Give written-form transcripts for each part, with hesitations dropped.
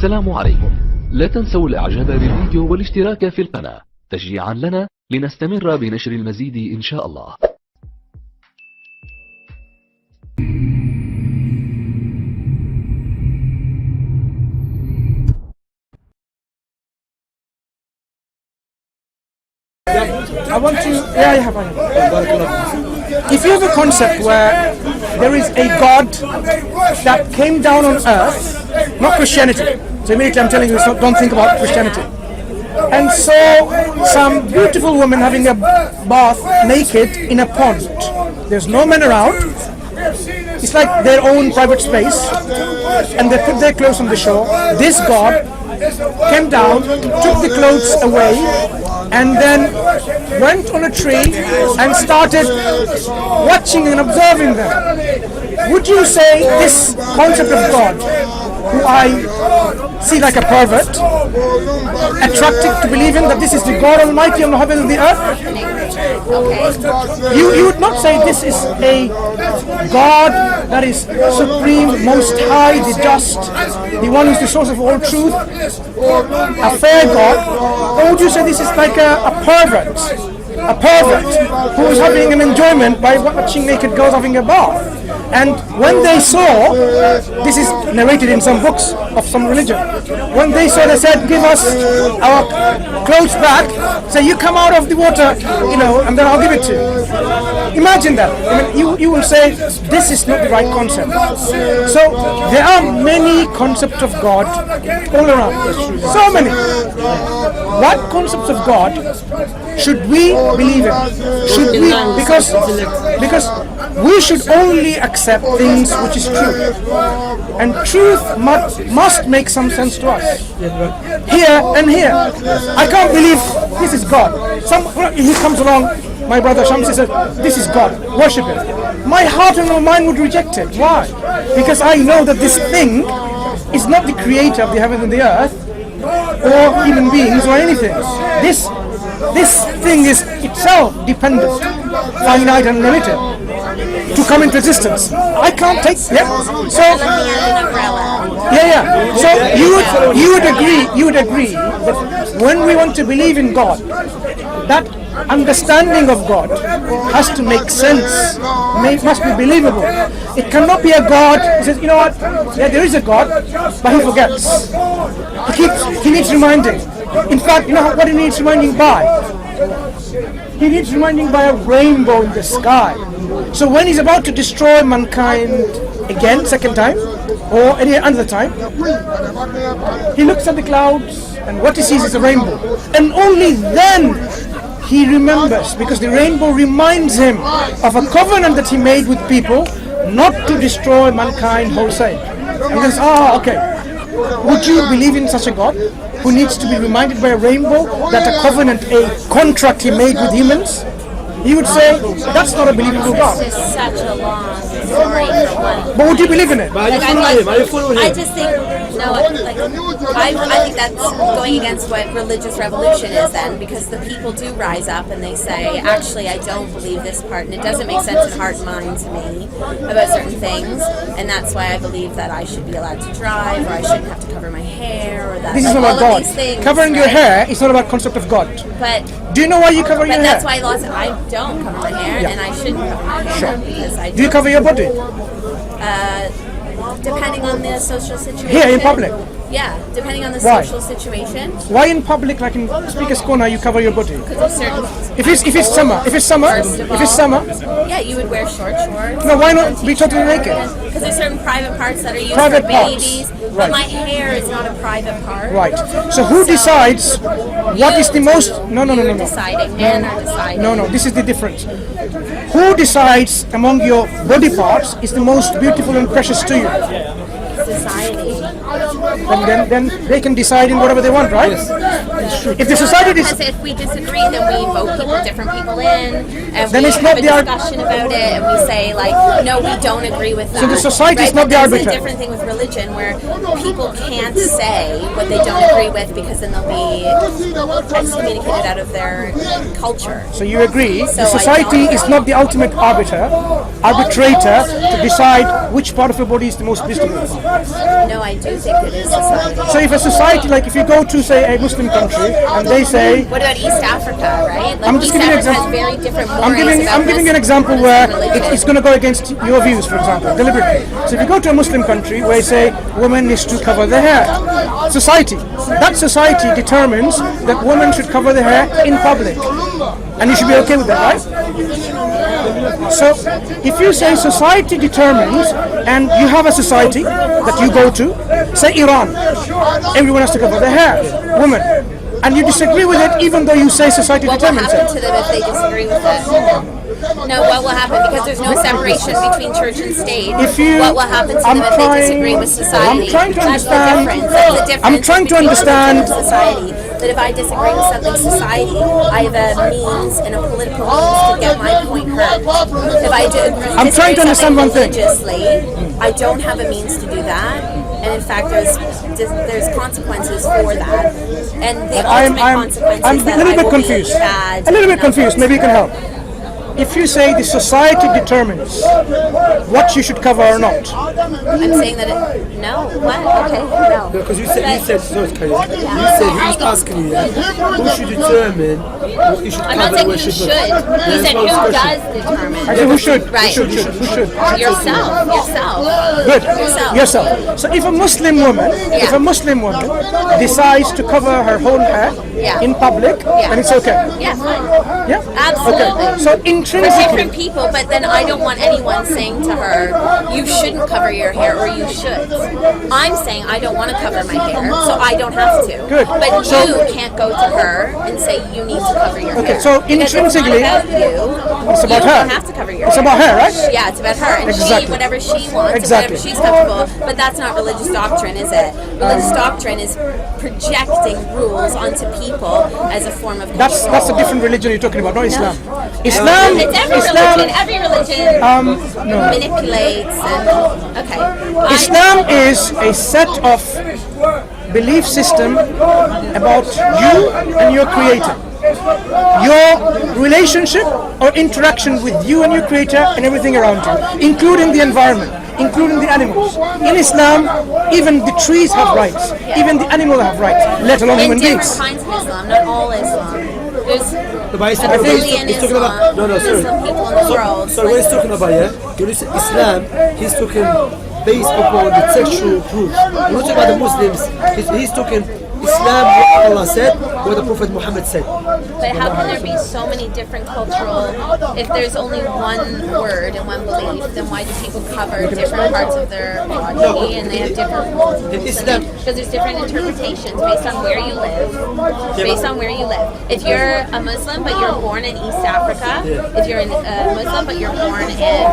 السلام عليكم. لا تنسوا الإعجاب بالفيديو والاشتراك في القناة تشجيعا لنا لنستمر بنشر المزيد إن شاء الله. I want to, if you have a concept where there is a God that came down on earth, not Christianity, so immediately I'm telling you, don't think about Christianity, and saw some beautiful women having a bath naked in a pond. There's no men around. It's like their own private space, and they put their clothes on the shore. This God came down, took the clothes away, and then went on a tree and started watching and observing them. Would you say this concept of God, who I see like a pervert, attracted to believing that this is the God Almighty on the heaven and the earth? You would not say this is a God that is supreme, most high, the just, the one who is the source of all truth, a fair God, or would you say this is like a pervert who is having an enjoyment by watching naked girls having a bath? And when they saw, this is narrated in some books of some religion, when they saw, they said, give us our clothes back, so you come out of the water, and then I'll give it to you. Imagine that. I mean, you will say, this is not the right concept. So there are many concepts of God all around, so many. What concepts of God should we believe in? Should we, because we should only accept things which is true, and truth must make some sense to us. Here and here, I can't believe this is God. He comes along, my brother Shmsi says, this is God, worship him. My heart and my mind would reject it. Why? Because I know that this thing is not the creator of the heaven and the earth, or human beings or anything. This thing is itself dependent, finite and limited, to come into existence. I can't take So you would agree that when we want to believe in God, that understanding of God has to make sense, must be believable. It cannot be a God who says, you know what, yeah, there is a God, but he forgets. He needs reminding. In fact, you know what he needs reminding by? He needs reminding by a rainbow in the sky. So when he's about to destroy mankind again, second time, or any other time, he looks at the clouds and what he sees is a rainbow. And only then he remembers, because the rainbow reminds him of a covenant that he made with people not to destroy mankind wholesale. And he says, okay. Would you believe in such a God who needs to be reminded by a rainbow that a covenant, a contract he made with humans? He would say, that's not a believable God. It's just such a long story for one. But would you believe in it? I just think, I think that's going against what religious revolution is then, because the people do rise up and they say, actually, I don't believe this part, and it doesn't make sense in heart and mind to me about certain things, and that's why I believe that I should be allowed to drive, or I shouldn't have to cover my hair, or that. This is not about God. Covering your hair is not about concept of God. But do you know why you cover your hair? But that's why I don't cover my hair, and I shouldn't cover my hair because I. Do you cover your body? Depending on the social situation. Here in public? Yeah, depending on the social situation. Why in public, like in speaker's corner, you cover your body? Because certain. If it's summer. Yeah, you would wear shorts. No, why not be totally naked? Because there's certain private parts that are used for babies. But my hair is not a private part. Right. So who decides what is the most? No. Deciding. Men are deciding. No. This is the difference. Who decides among your body parts is the most beautiful and precious to you? Society. Then they can decide in whatever they want, right? If the society if we disagree, then we vote different people in, and then we it's have not a discussion about it, and we say no, we don't agree with that. So the society is not the arbiter. It's a different thing with religion, where people can't say what they don't agree with, because then they'll be excommunicated out of their culture. So you agree, the society is not the ultimate arbitrator to decide which part of your body is the most visible? No, I do think it is society. So if a society, like if you go to say a Muslim country and they say, what about East Africa, right? Like I'm just East giving an Africa example. has very different mores I'm giving an example where it's going to go against your views, for example, deliberately. So if you go to a Muslim country where you say women need to cover their hair, society, that society determines that women should cover their hair in public, and you should be okay with that, right? So if you say society determines, and you have a society that you go to, say Iran, everyone has to cover their hair, women, and you disagree with it even though you say society determines it. What will happen to them if they disagree with it? No, what will happen? Because there's no separation between church and state. What will happen to them if they disagree with society? I'm trying to understand. That's the difference. I'm trying to understand. Society. That if I disagree with something society, I have a means and a political means to get my point heard. If I I'm trying to understand one thing. Religiously, I don't have a means to do that. And in fact, there's consequences for that. And the ultimate consequence I'm is a that little I bit will confused. be bad. A little bit confused. Maybe you can help. If you say the society determines what you should cover or not, I'm saying that no. What? Okay, no. Because you said, you said he was asking you, who should determine what you should cover? I'm not saying what who should. not. He said who does determine. I say who should? Right. Who should? Yourself. Good. Yourself. Yourself. So if a Muslim woman, decides to cover her whole hair in public, then it's okay. Yeah, fine. Yeah. Absolutely. Okay. So For intrinsically, different people, but then I don't want anyone saying to her, you shouldn't cover your hair or you should. I'm saying I don't want to cover my hair, so I don't have to. Good. But So- you can't go to her and say you need to cover your hair. so Because intrinsically, it's not about you. it's about You her. don't have to cover your It's hair. about her, right? Yeah, it's about her. And Exactly. she, whatever she wants, Exactly. and whatever she's comfortable. But that's not religious doctrine, is it? Religious doctrine is projecting rules onto people as a form of control. that's a different religion you're talking about, not Islam. Islam, It's every religion. Every religion no. manipulates and okay. Islam is a set of belief system about you and your creator. Your relationship or interaction with you and your creator and everything around you, including the environment, including the animals. In Islam, even the trees have rights, even the animals have rights, let alone human in different beings. kinds of Islam, not all Islam. There's But a billion he's talking Islam, about Muslim people in the world. So what he's talking about, when you say Islam, he's talking based upon the textual proof. We're not talking about the Muslims. He's talking Islam, what Allah said, what the Prophet Muhammad said. But how can there be so many different cultural, if there's only one word and one belief, then why do people cover different parts of their body and they have different rules? Because there's different interpretations based on where you live. Based on where you live. If you're a Muslim but you're born in East Africa, if you're a Muslim but you're born in,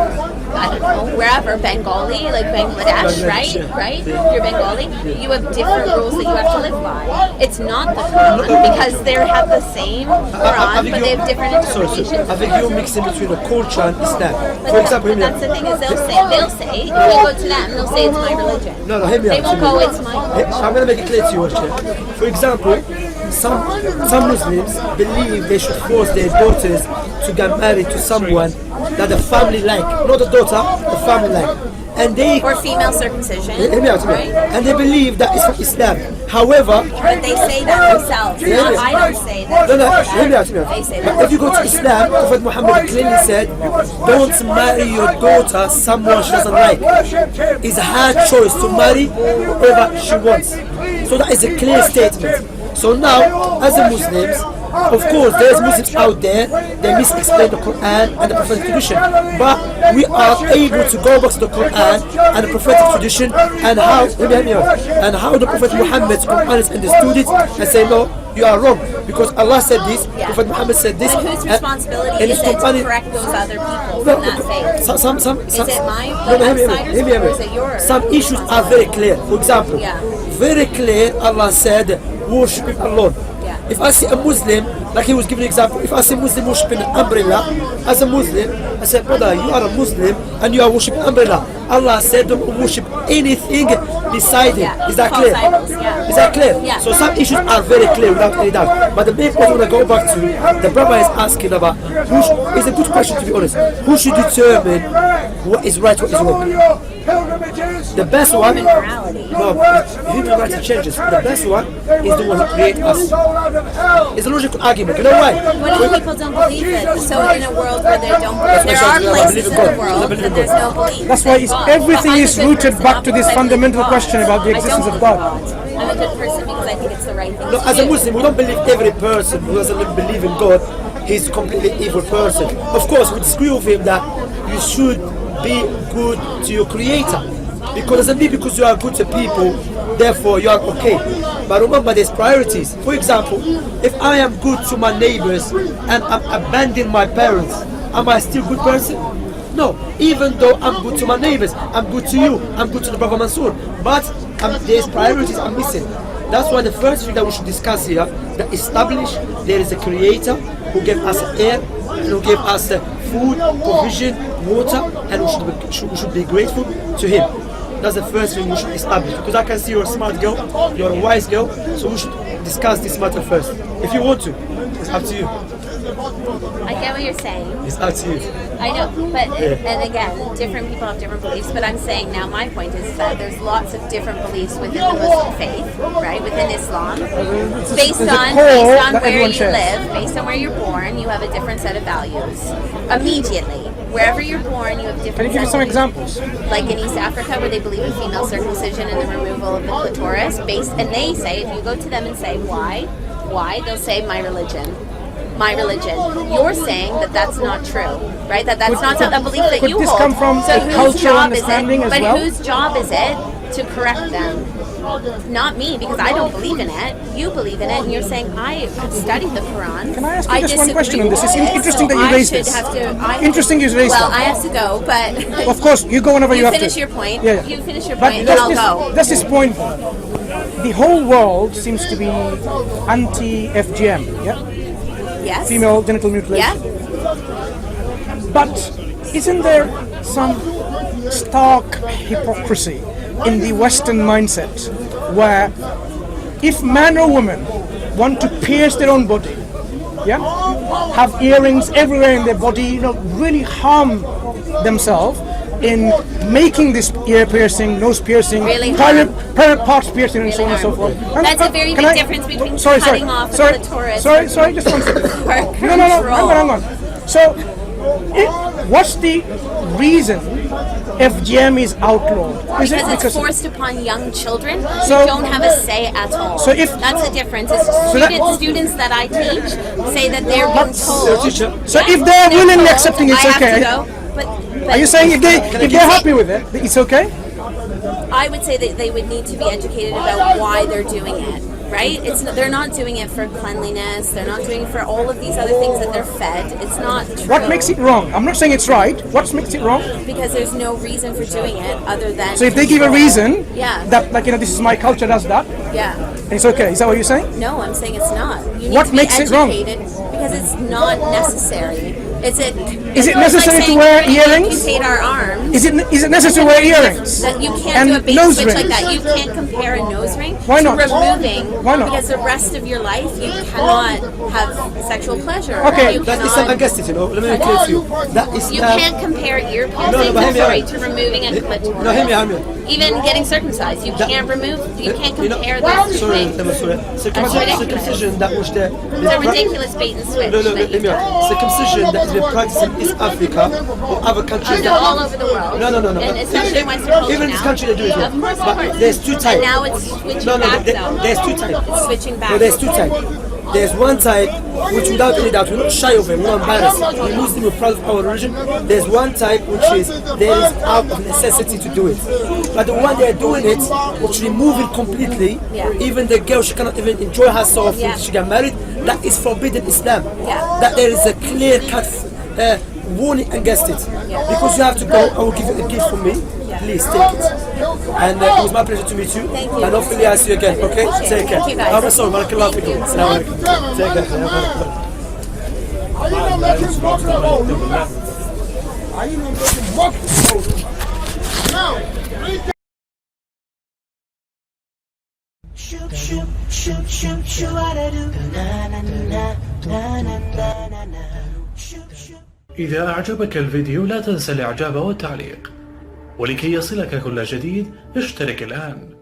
I don't know, wherever, Bengali, like Bangladesh, right? Right? You're Bengali, you have different rules that you have to live by. It's not the Quran because they have the same Quran, but they have different interpretations. I think you're mixing between the culture and Islam. But For example, but that's the thing is they'll say if you go to them, they'll say it's my religion. No, hear me out. They won't go, it's my religion. I'm going to make it clear to you, actually. For example, some Muslims believe they should force their daughters to get married to someone that the family like, not the daughter, the family like. And they Or female circumcision. hear me out, right? and they believe that it's from Islam. However, But they say that themselves. I don't say that. hear me out, They say But that. if you go to Islam, Prophet Muhammad clearly said, don't marry your daughter someone she doesn't like. It's her choice to marry whoever she wants. So that is a clear statement. So now, as a Muslims, of course, there's Muslims out there, they misexplain the Quran and the prophetic tradition. But we are able to go back to the Quran and the prophetic tradition and how the Prophet Muhammad's Quran is understood it and say, no, you are wrong. Because Allah said this, Prophet Muhammad said this. But whose responsibility and is his it to companion- correct those other people from that faith? Is it mine, the outsiders, or is it yours? Some issues are very clear. For example, Yeah. very clear, Allah said, worship Him alone. Yeah. If I see a Muslim, like he was giving an example, if I see a Muslim worshipping an umbrella, as a Muslim, I said, brother, you are a Muslim and you are worshipping umbrella. Allah said don't worship anything beside him. Is that clear? Is that clear? Yeah. So some issues are very clear without any doubt. But the main point I want to go back to, the brother is asking about, it's a good question to be honest, who should determine what is right, what is wrong? The best one, no, human rights changes. The best one is the one who created us. It's a logical argument. You know why? What if people don't believe it? So in a world where they don't believe, there are places in the world that there's no belief. That's why everything is rooted back to this fundamental question about the existence of God. I'm a good person because I think it's the right thing No, to as a do. Muslim, we don't believe every person who doesn't believe in God is a completely evil person. Of course, we disagree with him that you should be good to your creator. Because it doesn't mean because you are good to people, therefore you are okay. But remember, there's priorities. For example, if I am good to my neighbors and I'm abandoning my parents, am I still a good person? No. Even though I'm good to my neighbors, I'm good to you, I'm good to the brother Mansour. But there's priorities I'm missing. That's why the first thing that we should discuss here, that establish there is a creator who gave us air, and who gave us food, provision, water, and we should be grateful to him. That's the first thing we should establish. Because I can see you're a smart girl, you're a wise girl, so we should discuss this matter first. If you want to, it's up to you. I get what you're saying. It's up to you. I know, but and again, different people have different beliefs. But I'm saying now, my point is that there's lots of different beliefs within the Muslim faith, right? Within Islam, based on where you live, based on where you're born, you have a different set of values. Immediately, wherever you're born, you have different. Can you give me some examples? Like in East Africa, where they believe in female circumcision and the removal of the clitoris, and they say, if you go to them and say why, they'll say my religion. My religion. You're saying that that's not true, right? That's not a belief that you hold. Could this come from so a cultural understanding as well? But whose job is it to correct them? Not me, because I don't believe in it. You believe in it, and you're saying I studied the Quran. Can I ask you just one question on this? It's interesting so that you raised this. Interesting you raised Well, that. I have to go, but of course, you go whenever you have to. finish your point. Yeah. You finish your But point, then I'll go. That's this point. The whole world seems to be anti-FGM. Yeah. Yes. Female genital mutilation. Yeah. But isn't there some stark hypocrisy in the Western mindset where if man or woman want to pierce their own body, yeah, have earrings everywhere in their body, really harm themselves in making this ear piercing, nose piercing, Really private parts piercing, and so on and so forth. And That's a very big difference between cutting off the clitoris. Sorry, just one second. No, hang on. So, what's the reason FGM is outlawed? Is Because it it's forced upon young children who So- don't have a say at all. So if- that's the difference. It's that- students that I teach say that they're being told. So if they're willingly accepting it's I have okay. to go, but Are you saying if they're happy with it, it's okay? I would say that they would need to be educated about why they're doing it. Right? They're not doing it for cleanliness. They're not doing it for all of these other things that they're fed. It's not true. What makes it wrong? I'm not saying it's right. What makes it wrong? Because there's no reason for doing it other than. So if they give a reason Yeah. that, this is my culture, does that, Yeah. it's okay. Is that what you're saying? No, I'm saying it's not. You need What to be makes it wrong? educated because it's not necessary. Is it necessary to wear earrings? Amputate our arms. Is it necessary to wear earrings? That you can't And do a bait nose switch like rings? that. You can't compare a nose ring Why to not? removing. Why not? Because the rest of your life you cannot have sexual pleasure. Okay. You That is cannot. against it, Let me clear to you. That is You can't compare ear piercing but hear me out. to removing a clitoris. No, hear me. Even getting circumcised, you can't remove. You can't compare those two Sorry, things. circumcision that was there. It's a ridiculous bait and switch. No, that hear you've me done. out. Circumcision that has been practiced in East Africa or other countries. All over the world. No. And especially in Western culture Even this now. country they do it. Of course, But there's two types. And now it's switching back though. There's two types. It's switching back. No, there's two types. There's one type which without any doubt we're not shy of it, we're not embarrassed. We're Muslim, we're proud of our religion. There's one type which is there is out of necessity to do it. But the one they're doing it, which remove it completely, even the girl she cannot even enjoy herself when she get married, that is forbidden in Islam. That there is a clear cut warning against it. Because you have to go, I will give you a gift from me. please take it. And it was my pleasure to meet you. Thank you. And hopefully I'll see you again, okay? Take care. Thank you, guys. Assalamu alaikum. Assalamu alaikum. Take care. إذا أعجبك الفيديو لا تنسى الإعجاب والتعليق، ولكي يصلك كل جديد اشترك الآن.